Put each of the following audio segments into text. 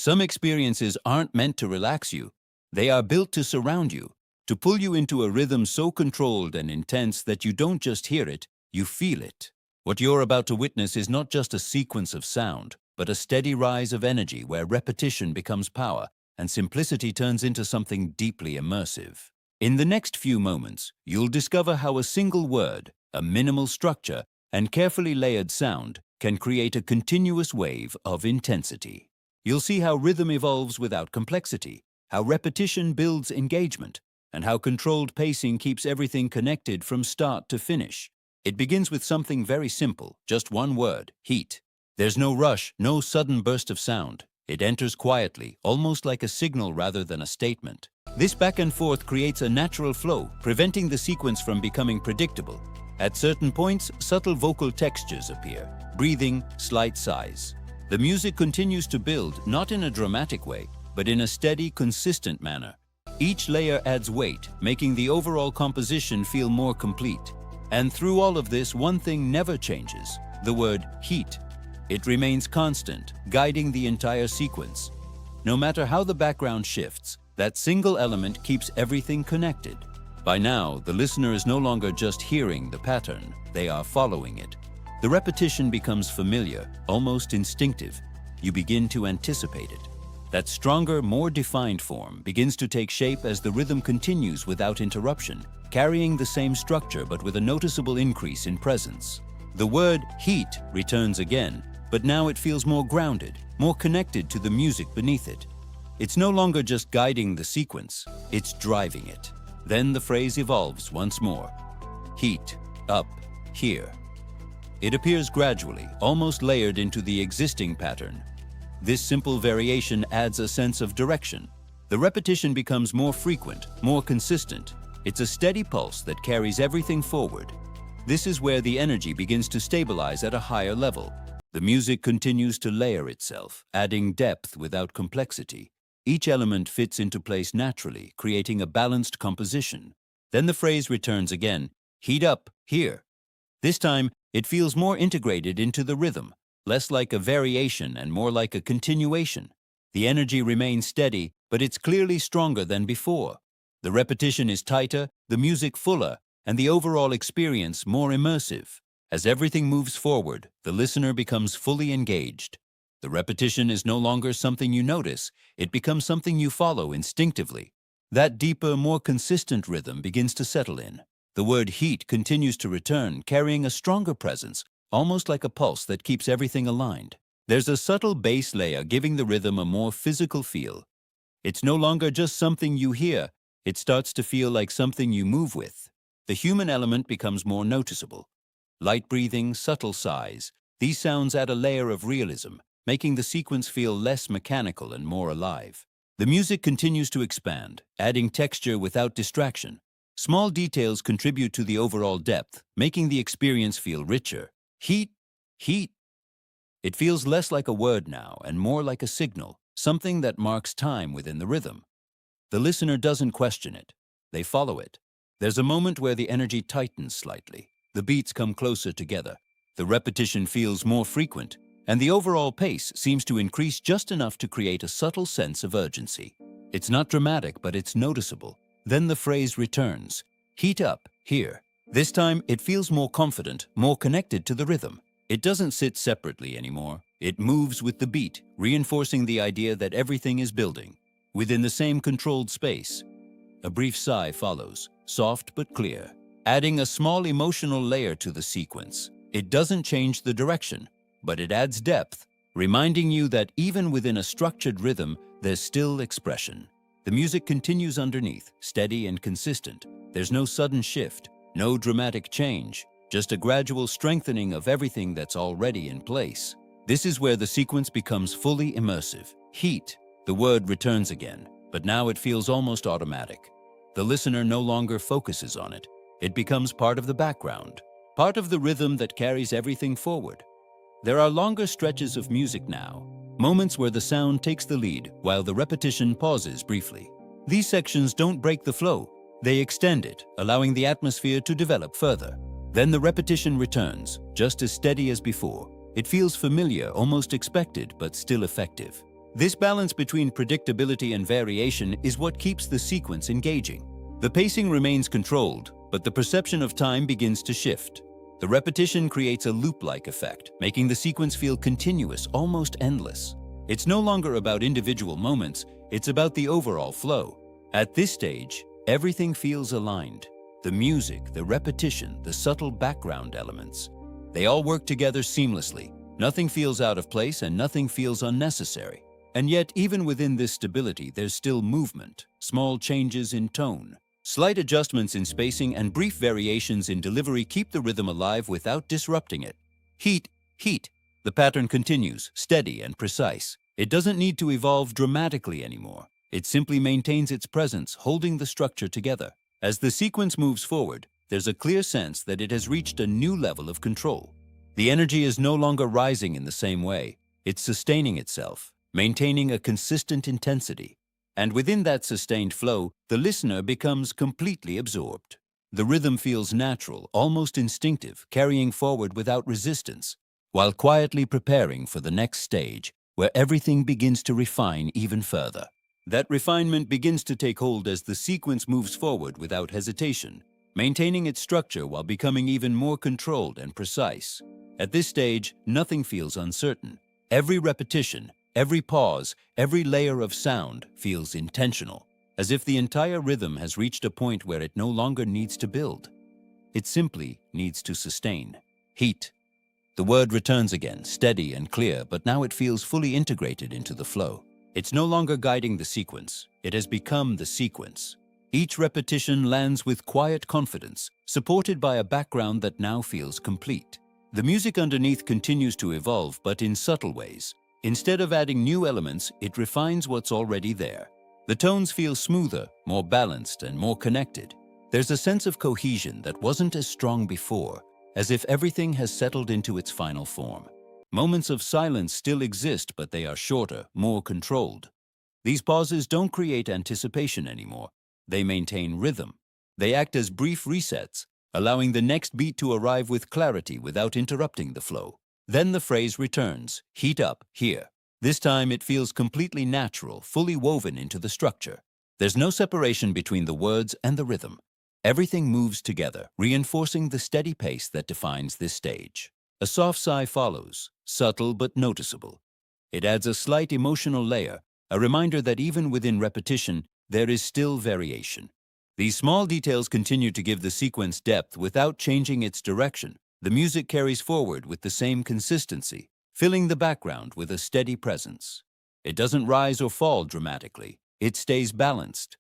Some experiences aren't meant to relax you. They are built to surround you, to pull you into a rhythm so controlled and intense that you don't just hear it, you feel it. What you're about to witness is not just a sequence of sound, but a steady rise of energy where repetition becomes power and simplicity turns into something deeply immersive. In the next few moments, you'll discover how a single word, a minimal structure, and carefully layered sound can create a continuous wave of intensity. You'll see how rhythm evolves without complexity, how repetition builds engagement, and how controlled pacing keeps everything connected from start to finish. It begins with something very simple, just one word, heat. There's no rush, no sudden burst of sound. It enters quietly, almost like a signal rather than a statement. This back and forth creates a natural flow, preventing the sequence from becoming predictable. At certain points, subtle vocal textures appear, breathing, slight sighs. The music continues to build, not in a dramatic way, but in a steady, consistent manner. Each layer adds weight, making the overall composition feel more complete. And through all of this, one thing never changes: the word heat. It remains constant, guiding the entire sequence. No matter how the background shifts, that single element keeps everything connected. By now, the listener is no longer just hearing the pattern, they are following it. The repetition becomes familiar, almost instinctive. You begin to anticipate it. That stronger, more defined form begins to take shape as the rhythm continues without interruption, carrying the same structure but with a noticeable increase in presence. The word heat returns again, but now it feels more grounded, more connected to the music beneath it. It's no longer just guiding the sequence, it's driving it. Then the phrase evolves once more. Heat, up, here. It appears gradually, almost layered into the existing pattern. This simple variation adds a sense of direction. The repetition becomes more frequent, more consistent. It's a steady pulse that carries everything forward. This is where the energy begins to stabilize at a higher level. The music continues to layer itself, adding depth without complexity. Each element fits into place naturally, creating a balanced composition. Then the phrase returns again, heat up, here. This time, it feels more integrated into the rhythm, less like a variation and more like a continuation. The energy remains steady, but it's clearly stronger than before. The repetition is tighter, the music fuller, and the overall experience more immersive. As everything moves forward, the listener becomes fully engaged. The repetition is no longer something you notice, it becomes something you follow instinctively. That deeper, more consistent rhythm begins to settle in. The word heat continues to return, carrying a stronger presence, almost like a pulse that keeps everything aligned. There's a subtle bass layer giving the rhythm a more physical feel. It's no longer just something you hear, it starts to feel like something you move with. The human element becomes more noticeable. Light breathing, subtle sighs, these sounds add a layer of realism, making the sequence feel less mechanical and more alive. The music continues to expand, adding texture without distraction. Small details contribute to the overall depth, making the experience feel richer. Heat, heat. It feels less like a word now and more like a signal, something that marks time within the rhythm. The listener doesn't question it, they follow it. There's a moment where the energy tightens slightly. The beats come closer together. The repetition feels more frequent, and the overall pace seems to increase just enough to create a subtle sense of urgency. It's not dramatic, but it's noticeable. Then the phrase returns, heat up, here. This time, it feels more confident, more connected to the rhythm. It doesn't sit separately anymore. It moves with the beat, reinforcing the idea that everything is building within the same controlled space. A brief sigh follows, soft but clear, adding a small emotional layer to the sequence. It doesn't change the direction, but it adds depth, reminding you that even within a structured rhythm, there's still expression. The music continues underneath, steady and consistent. There's no sudden shift, no dramatic change, just a gradual strengthening of everything that's already in place. This is where the sequence becomes fully immersive. Heat, the word returns again, but now it feels almost automatic. The listener no longer focuses on it. It becomes part of the background, part of the rhythm that carries everything forward. There are longer stretches of music now, moments where the sound takes the lead while the repetition pauses briefly. These sections don't break the flow, they extend it, allowing the atmosphere to develop further. Then the repetition returns, just as steady as before. It feels familiar, almost expected, but still effective. This balance between predictability and variation is what keeps the sequence engaging. The pacing remains controlled, but the perception of time begins to shift. The repetition creates a loop-like effect, making the sequence feel continuous, almost endless. It's no longer about individual moments, it's about the overall flow. At this stage, everything feels aligned. The music, the repetition, the subtle background elements. They all work together seamlessly. Nothing feels out of place and nothing feels unnecessary. And yet, even within this stability, there's still movement, small changes in tone. Slight adjustments in spacing and brief variations in delivery keep the rhythm alive without disrupting it. Heat, heat. The pattern continues, steady and precise. It doesn't need to evolve dramatically anymore. It simply maintains its presence, holding the structure together. As the sequence moves forward, there's a clear sense that it has reached a new level of control. The energy is no longer rising in the same way. It's sustaining itself, maintaining a consistent intensity. And within that sustained flow, the listener becomes completely absorbed. The rhythm feels natural, almost instinctive, carrying forward without resistance, while quietly preparing for the next stage, where everything begins to refine even further. That refinement begins to take hold as the sequence moves forward without hesitation, maintaining its structure while becoming even more controlled and precise. At this stage, nothing feels uncertain. Every repetition, every pause, every layer of sound feels intentional, as if the entire rhythm has reached a point where it no longer needs to build. It simply needs to sustain. Heat. The word returns again, steady and clear, but now it feels fully integrated into the flow. It's no longer guiding the sequence. It has become the sequence. Each repetition lands with quiet confidence, supported by a background that now feels complete. The music underneath continues to evolve, but in subtle ways. Instead of adding new elements, it refines what's already there. The tones feel smoother, more balanced, and more connected. There's a sense of cohesion that wasn't as strong before, as if everything has settled into its final form. Moments of silence still exist, but they are shorter, more controlled. These pauses don't create anticipation anymore. They maintain rhythm. They act as brief resets, allowing the next beat to arrive with clarity without interrupting the flow. Then the phrase returns, heat up, here. This time it feels completely natural, fully woven into the structure. There's no separation between the words and the rhythm. Everything moves together, reinforcing the steady pace that defines this stage. A soft sigh follows, subtle but noticeable. It adds a slight emotional layer, a reminder that even within repetition, there is still variation. These small details continue to give the sequence depth without changing its direction. The music carries forward with the same consistency, filling the background with a steady presence. It doesn't rise or fall dramatically. It stays balanced.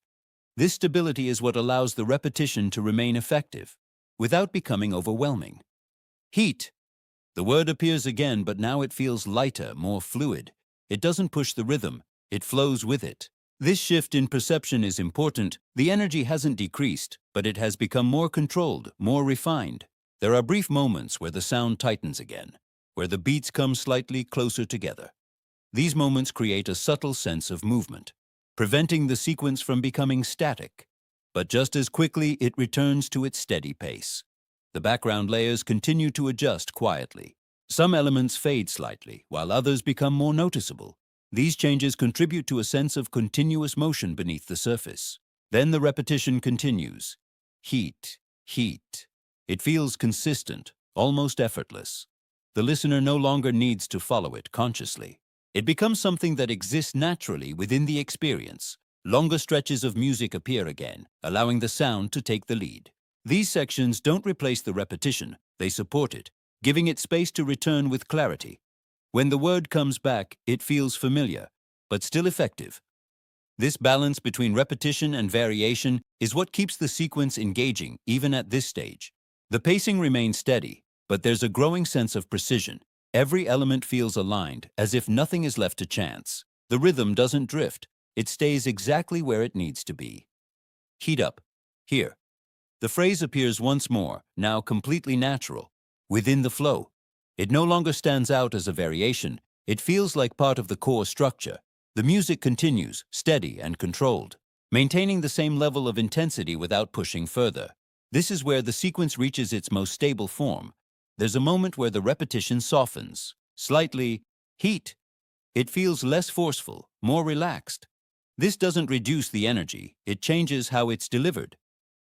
This stability is what allows the repetition to remain effective, without becoming overwhelming. Heat. The word appears again, but now it feels lighter, more fluid. It doesn't push the rhythm, it flows with it. This shift in perception is important. The energy hasn't decreased, but it has become more controlled, more refined. There are brief moments where the sound tightens again, where the beats come slightly closer together. These moments create a subtle sense of movement, preventing the sequence from becoming static. But just as quickly, it returns to its steady pace. The background layers continue to adjust quietly. Some elements fade slightly, while others become more noticeable. These changes contribute to a sense of continuous motion beneath the surface. Then the repetition continues. Heat, heat. It feels consistent, almost effortless. The listener no longer needs to follow it consciously. It becomes something that exists naturally within the experience. Longer stretches of music appear again, allowing the sound to take the lead. These sections don't replace the repetition, they support it, giving it space to return with clarity. When the word comes back, it feels familiar, but still effective. This balance between repetition and variation is what keeps the sequence engaging even at this stage. The pacing remains steady, but there's a growing sense of precision. Every element feels aligned, as if nothing is left to chance. The rhythm doesn't drift, it stays exactly where it needs to be. Heat up, here. The phrase appears once more, now completely natural, within the flow. It no longer stands out as a variation, it feels like part of the core structure. The music continues, steady and controlled, maintaining the same level of intensity without pushing further. This is where the sequence reaches its most stable form. There's a moment where the repetition softens, slightly. Heat. It feels less forceful, more relaxed. This doesn't reduce the energy, it changes how it's delivered.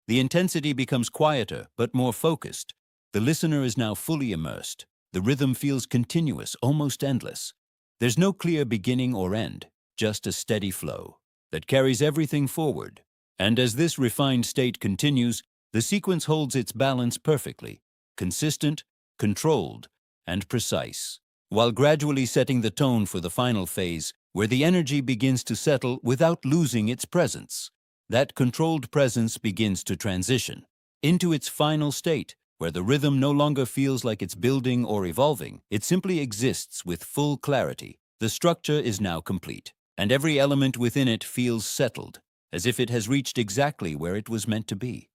The intensity becomes quieter but more focused. The listener is now fully immersed. The rhythm feels continuous, almost endless. There's no clear beginning or end, just a steady flow that carries everything forward. And as this refined state continues, the sequence holds its balance perfectly, consistent, controlled, and precise, while gradually setting the tone for the final phase, where the energy begins to settle without losing its presence. That controlled presence begins to transition into its final state, where the rhythm no longer feels like it's building or evolving. It simply exists with full clarity. The structure is now complete, and every element within it feels settled, as if it has reached exactly where it was meant to be.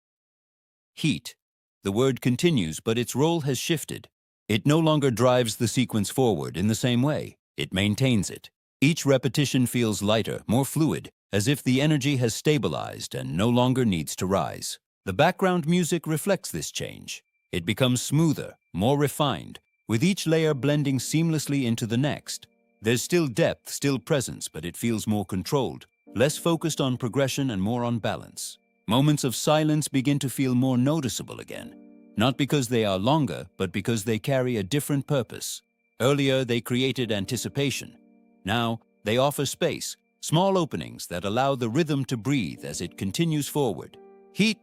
Heat. The word continues, but its role has shifted. It no longer drives the sequence forward in the same way. It maintains it. Each repetition feels lighter, more fluid, as if the energy has stabilized and no longer needs to rise. The background music reflects this change. It becomes smoother, more refined, with each layer blending seamlessly into the next. There's still depth, still presence, but it feels more controlled, less focused on progression and more on balance. Moments of silence begin to feel more noticeable again, not because they are longer, but because they carry a different purpose. Earlier, they created anticipation. Now, they offer space, small openings that allow the rhythm to breathe as it continues forward. Heat.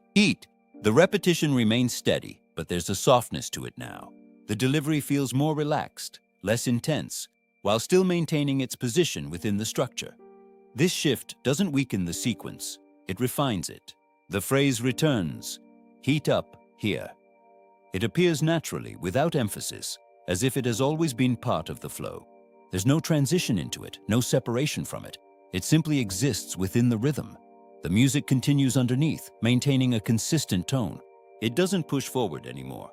The repetition remains steady, but there's a softness to it now. The delivery feels more relaxed, less intense, while still maintaining its position within the structure. This shift doesn't weaken the sequence, it refines it. The phrase returns, heat up here. It appears naturally, without emphasis, as if it has always been part of the flow. There's no transition into it, no separation from it. It simply exists within the rhythm. The music continues underneath, maintaining a consistent tone. It doesn't push forward anymore.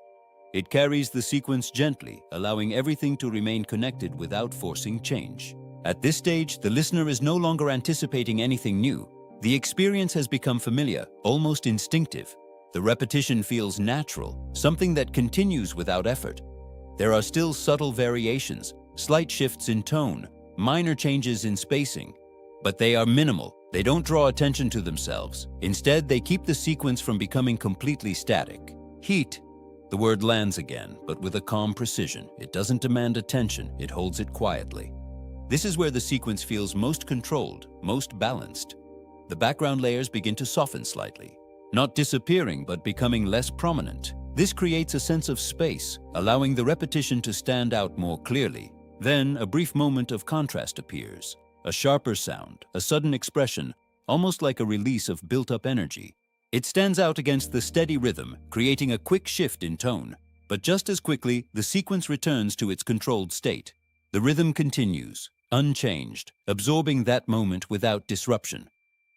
It carries the sequence gently, allowing everything to remain connected without forcing change. At this stage, the listener is no longer anticipating anything new. The experience has become familiar, almost instinctive. The repetition feels natural, something that continues without effort. There are still subtle variations, slight shifts in tone, minor changes in spacing, but they are minimal. They don't draw attention to themselves. Instead, they keep the sequence from becoming completely static. Heat. The word lands again, but with a calm precision. It doesn't demand attention, it holds it quietly. This is where the sequence feels most controlled, most balanced. The background layers begin to soften slightly, not disappearing but becoming less prominent. This creates a sense of space, allowing the repetition to stand out more clearly. Then a brief moment of contrast appears. A sharper sound, a sudden expression, almost like a release of built-up energy. It stands out against the steady rhythm, creating a quick shift in tone. But just as quickly, the sequence returns to its controlled state. The rhythm continues, unchanged, absorbing that moment without disruption.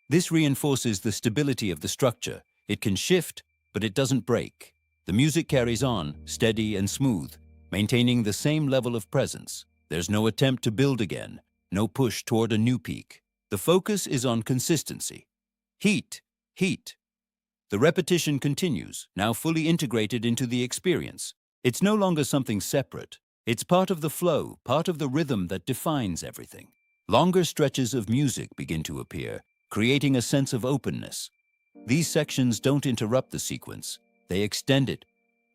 This reinforces the stability of the structure. It can shift, but it doesn't break. The music carries on, steady and smooth, maintaining the same level of presence. There's no attempt to build again, no push toward a new peak. The focus is on consistency. Heat. The repetition continues, now fully integrated into the experience. It's no longer something separate. It's part of the flow, part of the rhythm that defines everything. Longer stretches of music begin to appear, creating a sense of openness. These sections don't interrupt the sequence, they extend it,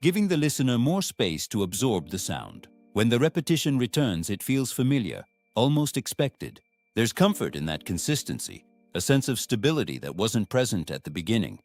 giving the listener more space to absorb the sound. When the repetition returns, it feels familiar, almost expected. There's comfort in that consistency, a sense of stability that wasn't present at the beginning.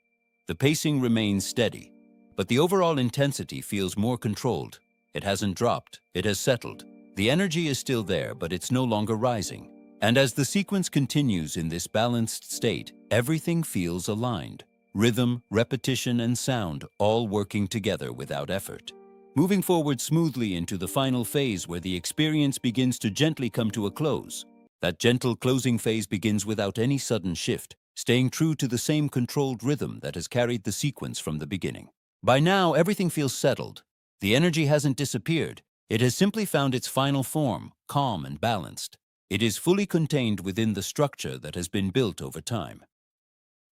The pacing remains steady, but the overall intensity feels more controlled. It hasn't dropped, it has settled. The energy is still there, but it's no longer rising. And as the sequence continues in this balanced state, everything feels aligned. Rhythm, repetition, and sound all working together without effort. Moving forward smoothly into the final phase where the experience begins to gently come to a close. That gentle closing phase begins without any sudden shift, staying true to the same controlled rhythm that has carried the sequence from the beginning. By now, everything feels settled. The energy hasn't disappeared. It has simply found its final form, calm and balanced. It is fully contained within the structure that has been built over time.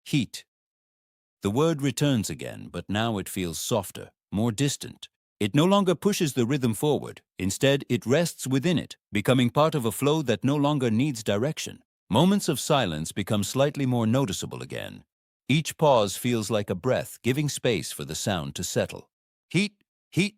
Heat. The word returns again, but now it feels softer, more distant, It no longer pushes the rhythm forward. Instead, it rests within it, becoming part of a flow that no longer needs direction. Moments of silence become slightly more noticeable again. Each pause feels like a breath, giving space for the sound to settle. Heat, heat.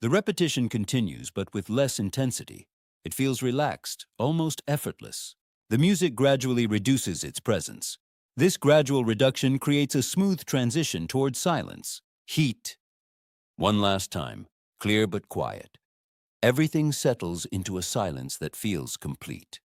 The repetition continues, but with less intensity. It feels relaxed, almost effortless. The music gradually reduces its presence. This gradual reduction creates a smooth transition towards silence. Heat. One last time, clear but quiet. Everything settles into a silence that feels complete.